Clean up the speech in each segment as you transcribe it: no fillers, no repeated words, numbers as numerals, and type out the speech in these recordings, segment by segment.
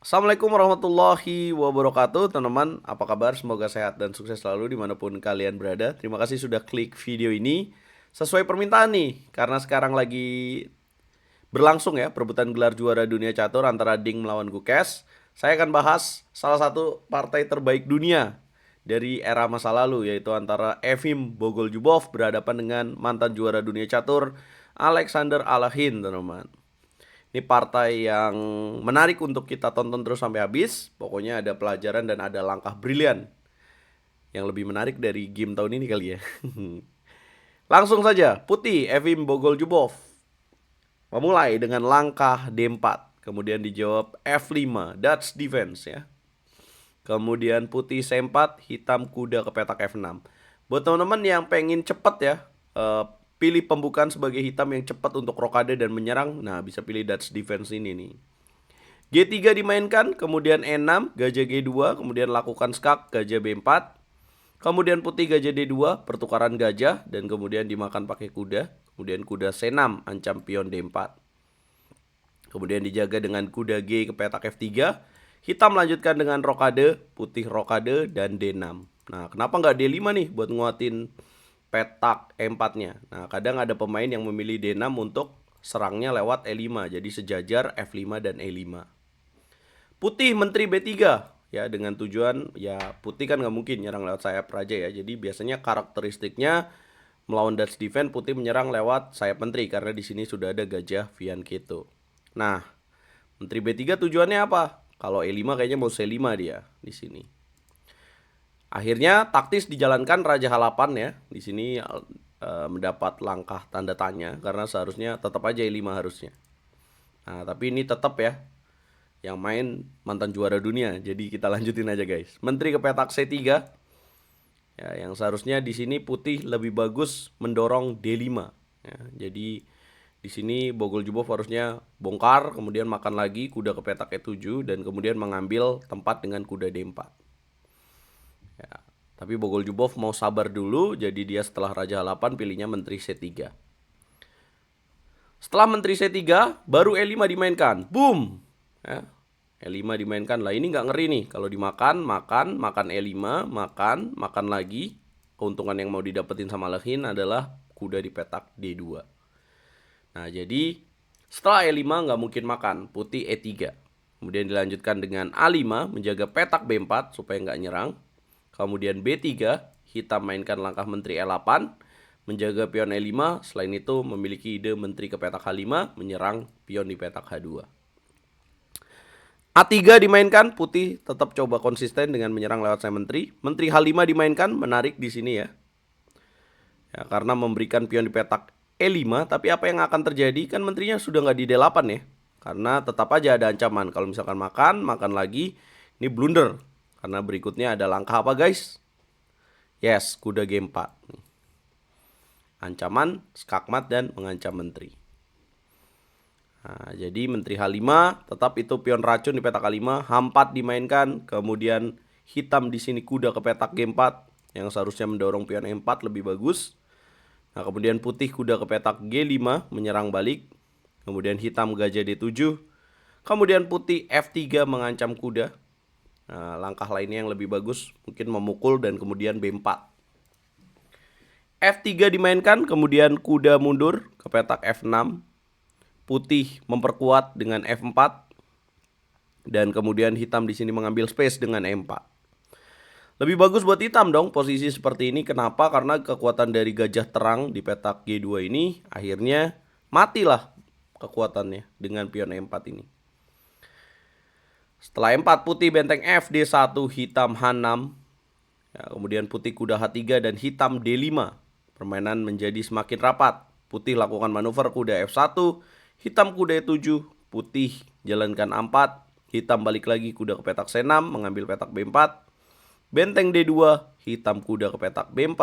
Assalamualaikum warahmatullahi wabarakatuh. Teman-teman, apa kabar? Semoga sehat dan sukses selalu dimanapun kalian berada. Terima kasih sudah klik video ini. Sesuai permintaan nih, karena sekarang lagi berlangsung ya perebutan gelar juara dunia catur antara Ding melawan Gukes. Saya akan bahas salah satu partai terbaik dunia dari era masa lalu, yaitu antara Evim Bogoljubov berhadapan dengan mantan juara dunia catur Alexander Alekhin, teman-teman. Ini partai yang menarik untuk kita tonton terus sampai habis. Pokoknya ada pelajaran dan ada langkah brilian yang lebih menarik dari game tahun ini kali ya. Langsung saja, putih Evim Bogoljubov memulai dengan langkah D4. Kemudian dijawab F5, Dutch defense ya. Kemudian putih C4, hitam kuda ke petak F6. Buat teman-teman yang pengen cepet ya, pilih pembukaan sebagai hitam yang cepat untuk rokade dan menyerang. Nah, bisa pilih Dutch defense ini nih. G3 dimainkan, kemudian E6, gajah G2, kemudian lakukan skak, gajah B4. Kemudian putih gajah D2, pertukaran gajah, dan kemudian dimakan pakai kuda. Kemudian kuda C6, ancam pion D4. Kemudian dijaga dengan kuda G ke petak F3. Hitam melanjutkan dengan rokade, putih rokade, dan D6. Nah, kenapa nggak D5 nih buat nguatin petak E4-nya? Nah, kadang ada pemain yang memilih D6 untuk serangnya lewat E5. Jadi sejajar F5 dan E5. Putih menteri B3 ya, dengan tujuan ya putih kan nggak mungkin nyerang lewat sayap raja ya. Jadi biasanya karakteristiknya melawan Dutch defense putih menyerang lewat sayap menteri karena di sini sudah ada gajah Vian-Keto. Nah, menteri B3 tujuannya apa? Kalau E5 kayaknya mau C5 dia di sini. Akhirnya taktis dijalankan Raja H8 ya. Di sini mendapat langkah tanda tanya karena seharusnya tetap aja E5 harusnya. Nah, tapi ini tetap ya yang main mantan juara dunia. Jadi kita lanjutin aja guys. Menteri ke petak C3. Ya, yang seharusnya di sini putih lebih bagus mendorong D5. Ya, jadi di sini Bogoljubov harusnya bongkar, kemudian makan lagi kuda ke petak E7 dan kemudian mengambil tempat dengan kuda D4. Ya, tapi Bogoljubov mau sabar dulu, jadi dia setelah Raja 8 pilihnya Menteri C3. Setelah Menteri C3, baru E5 dimainkan. Boom! Ya, E5 dimainkan. Lah ini nggak ngeri nih. Kalau dimakan, makan E5, makan lagi. Keuntungan yang mau didapetin sama Alekhin adalah kuda di petak D2. Nah, jadi setelah E5 nggak mungkin makan, putih E3. Kemudian dilanjutkan dengan A5, menjaga petak B4 supaya nggak nyerang. Kemudian B3, hitam mainkan langkah menteri E8, menjaga pion E5. Selain itu memiliki ide menteri ke petak H5, menyerang pion di petak H2. A3 dimainkan, putih tetap coba konsisten dengan menyerang lewat sayap menteri. Menteri H5 dimainkan, menarik di sini ya. Ya, karena memberikan pion di petak E5, tapi apa yang akan terjadi? Kan menterinya sudah nggak di D8 ya. Karena tetap aja ada ancaman. Kalau misalkan makan lagi, ini blunder. Karena berikutnya ada langkah apa guys? Yes, kuda G4. Ancaman, skakmat, dan mengancam menteri. Nah, jadi menteri H5, tetap itu pion racun di petak H5, H4 dimainkan, kemudian hitam di sini kuda ke petak G4 yang seharusnya mendorong pion E4 lebih bagus. Nah, kemudian putih kuda ke petak G5 menyerang balik. Kemudian hitam gajah D7. Kemudian putih F3 mengancam kuda. Nah, langkah lainnya yang lebih bagus mungkin memukul dan kemudian B4. F3 dimainkan, kemudian kuda mundur ke petak F6. Putih memperkuat dengan F4 dan kemudian hitam di sini mengambil space dengan E4. Lebih bagus buat hitam dong posisi seperti ini. Kenapa? Karena kekuatan dari gajah terang di petak G2 ini akhirnya matilah kekuatannya dengan pion E4 ini. Setelah E4 putih benteng F D1, hitam H6. Ya, kemudian putih kuda H3 dan hitam D5. Permainan menjadi semakin rapat. Putih lakukan manuver kuda F1, hitam kuda E7, putih jalankan A4, hitam balik lagi kuda ke petak C6, mengambil petak B4, benteng D2, hitam kuda ke petak B4,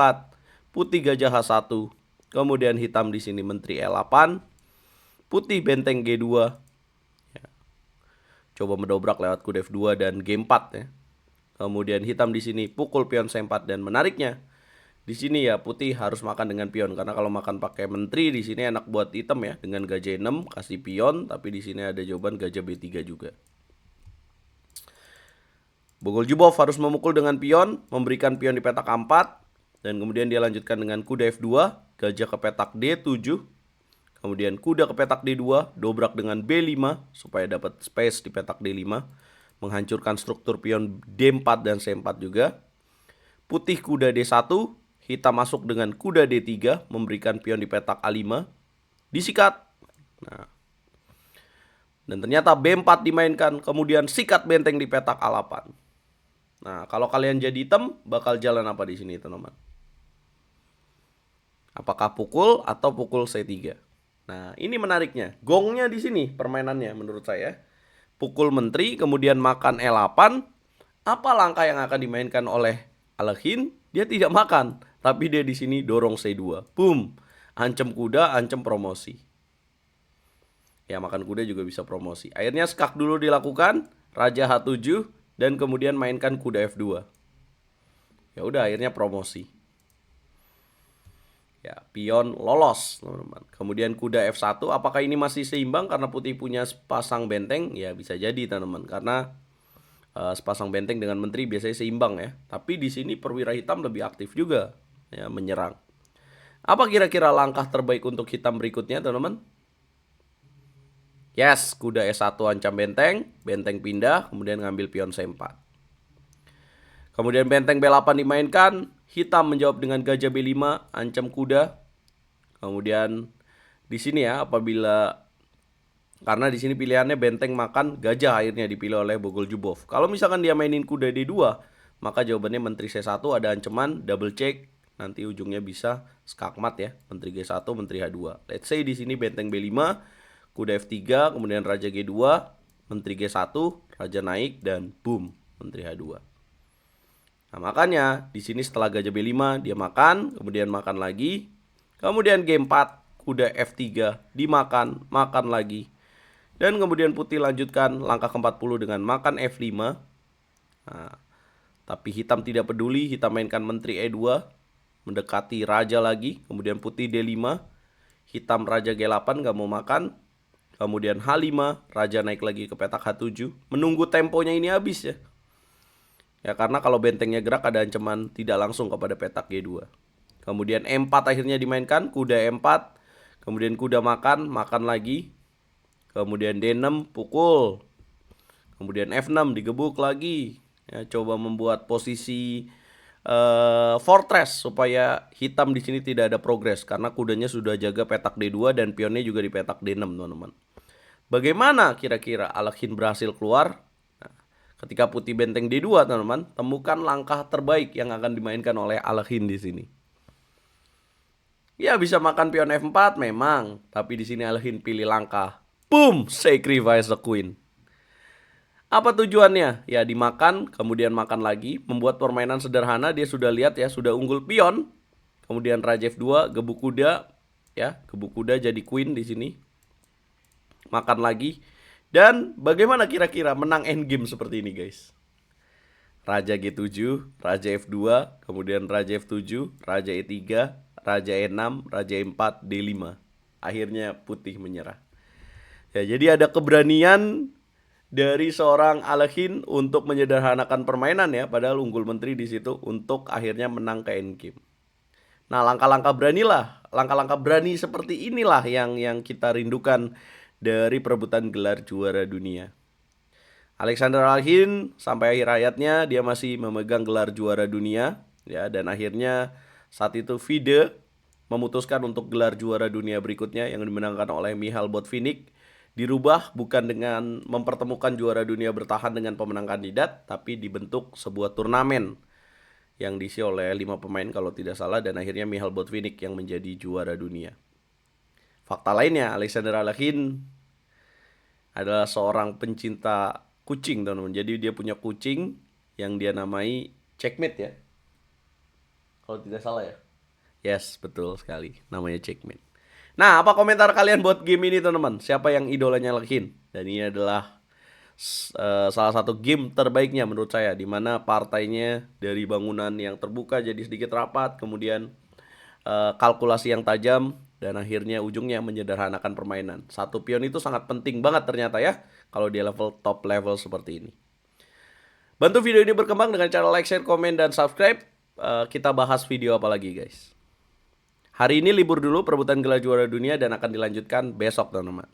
putih gajah H1, kemudian hitam di sini menteri E8, putih benteng G2, ya, coba mendobrak lewat kuda F2 dan G4 ya. Kemudian hitam di sini pukul pion C4 dan menariknya di sini ya putih harus makan dengan pion karena kalau makan pakai menteri di sini enak buat hitam ya dengan gajah 6 kasih pion, tapi di sini ada jawaban gajah B3 juga. Bogoljubov harus memukul dengan pion, memberikan pion di petak A4, dan kemudian dia lanjutkan dengan kuda F2, gajah ke petak D7, kemudian kuda ke petak D2, dobrak dengan B5 supaya dapat space di petak D5, menghancurkan struktur pion D4 dan C4 juga. Putih kuda D1, hitam masuk dengan kuda D3, memberikan pion di petak A5, disikat. Nah, dan ternyata B4 dimainkan, kemudian sikat benteng di petak A8. Nah, kalau kalian jadi hitam, bakal jalan apa di sini, teman-teman? Apakah pukul atau pukul C3? Nah, ini menariknya. Gongnya di sini permainannya menurut saya. Pukul menteri, kemudian makan E8. Apa langkah yang akan dimainkan oleh Alekhine? Dia tidak makan, tapi dia di sini dorong C2. Boom. Ancam kuda, ancam promosi. Ya, makan kuda juga bisa promosi. Akhirnya skak dulu dilakukan, raja H7 dan kemudian mainkan kuda F2. Ya udah, akhirnya promosi. Ya, pion lolos, teman-teman. Kemudian kuda F1, apakah ini masih seimbang karena putih punya sepasang benteng? Ya, bisa jadi, teman-teman. Karena sepasang benteng dengan menteri biasanya seimbang ya. Tapi di sini perwira hitam lebih aktif juga ya, menyerang. Apa kira-kira langkah terbaik untuk hitam berikutnya, teman-teman? Yes, kuda S1 ancam benteng, benteng pindah, kemudian ngambil pion C4. Kemudian benteng B8 dimainkan, hitam menjawab dengan gajah B5, ancam kuda. Kemudian di sini ya, karena di sini pilihannya benteng makan gajah, akhirnya dipilih oleh Bogoljubov. Kalau misalkan dia mainin kuda D2, maka jawabannya menteri C1 ada ancaman double check, nanti ujungnya bisa skakmat ya, menteri G1, menteri H2. Let's say di sini benteng B5, kuda F3, kemudian raja G2, menteri G1, raja naik dan boom, menteri H2. Nah, makanya di sini setelah gajah B5 dia makan, kemudian makan lagi. Kemudian G4, kuda F3 dimakan, makan lagi. Dan kemudian putih lanjutkan langkah ke-40 dengan makan F5. Nah, tapi hitam tidak peduli, hitam mainkan menteri E2, mendekati raja lagi. Kemudian putih D5, hitam raja G8 gak mau makan. Kemudian H5, raja naik lagi ke petak H7. Menunggu temponya ini habis ya. Ya, karena kalau bentengnya gerak ada ancaman tidak langsung kepada petak G2. Kemudian E4 akhirnya dimainkan, kuda E4. Kemudian kuda makan lagi. Kemudian D6 pukul. Kemudian F6 digebuk lagi. Ya, coba membuat posisi fortress supaya hitam di sini tidak ada progres karena kudanya sudah jaga petak D2 dan pionnya juga di petak D6, teman-teman. Bagaimana kira-kira Alekhine berhasil keluar? Ketika putih benteng D2, teman-teman, temukan langkah terbaik yang akan dimainkan oleh Alekhine di sini. Ya, bisa makan pion F4 memang, tapi di sini Alekhine pilih langkah boom, sacrifice the queen. Apa tujuannya? Ya, dimakan, kemudian makan lagi, membuat permainan sederhana. Dia sudah lihat ya, sudah unggul pion. Kemudian raja F2, gebuk kuda, ya, gebuk kuda jadi queen di sini. Makan lagi. Dan bagaimana kira-kira menang endgame seperti ini, guys? Raja G7, Raja F2, kemudian Raja F7, Raja E3, Raja E6, Raja E4, D5. Akhirnya putih menyerah. Ya, jadi ada keberanian dari seorang Alekhine untuk menyederhanakan permainan ya, padahal unggul menteri di situ untuk akhirnya menang ke endgame. Nah, langkah-langkah berani seperti inilah yang kita rindukan dari perebutan gelar juara dunia. Alexander Alekhine sampai akhir hayatnya dia masih memegang gelar juara dunia ya, dan akhirnya saat itu FIDE memutuskan untuk gelar juara dunia berikutnya yang dimenangkan oleh Michal Botvinnik dirubah bukan dengan mempertemukan juara dunia bertahan dengan pemenang kandidat, tapi dibentuk sebuah turnamen yang diisi oleh 5 pemain kalau tidak salah, dan akhirnya Michal Botvinnik yang menjadi juara dunia. Fakta lainnya, Alexander Alekhine adalah seorang pencinta kucing, teman-teman. Jadi dia punya kucing yang dia namai Checkmate ya, kalau tidak salah ya. Yes, betul sekali, namanya Checkmate. Nah, apa komentar kalian buat game ini, teman-teman? Siapa yang idolanya Alekhine? Dan ini adalah salah satu game terbaiknya menurut saya, dimana partainya dari bangunan yang terbuka jadi sedikit rapat, kemudian kalkulasi yang tajam, dan akhirnya ujungnya menyederhanakan permainan. Satu pion itu sangat penting banget ternyata ya, kalau di level top level seperti ini. Bantu video ini berkembang dengan cara like, share, komen, dan subscribe. Kita bahas video apa lagi guys. Hari ini libur dulu perebutan gelar juara dunia dan akan dilanjutkan besok teman-teman.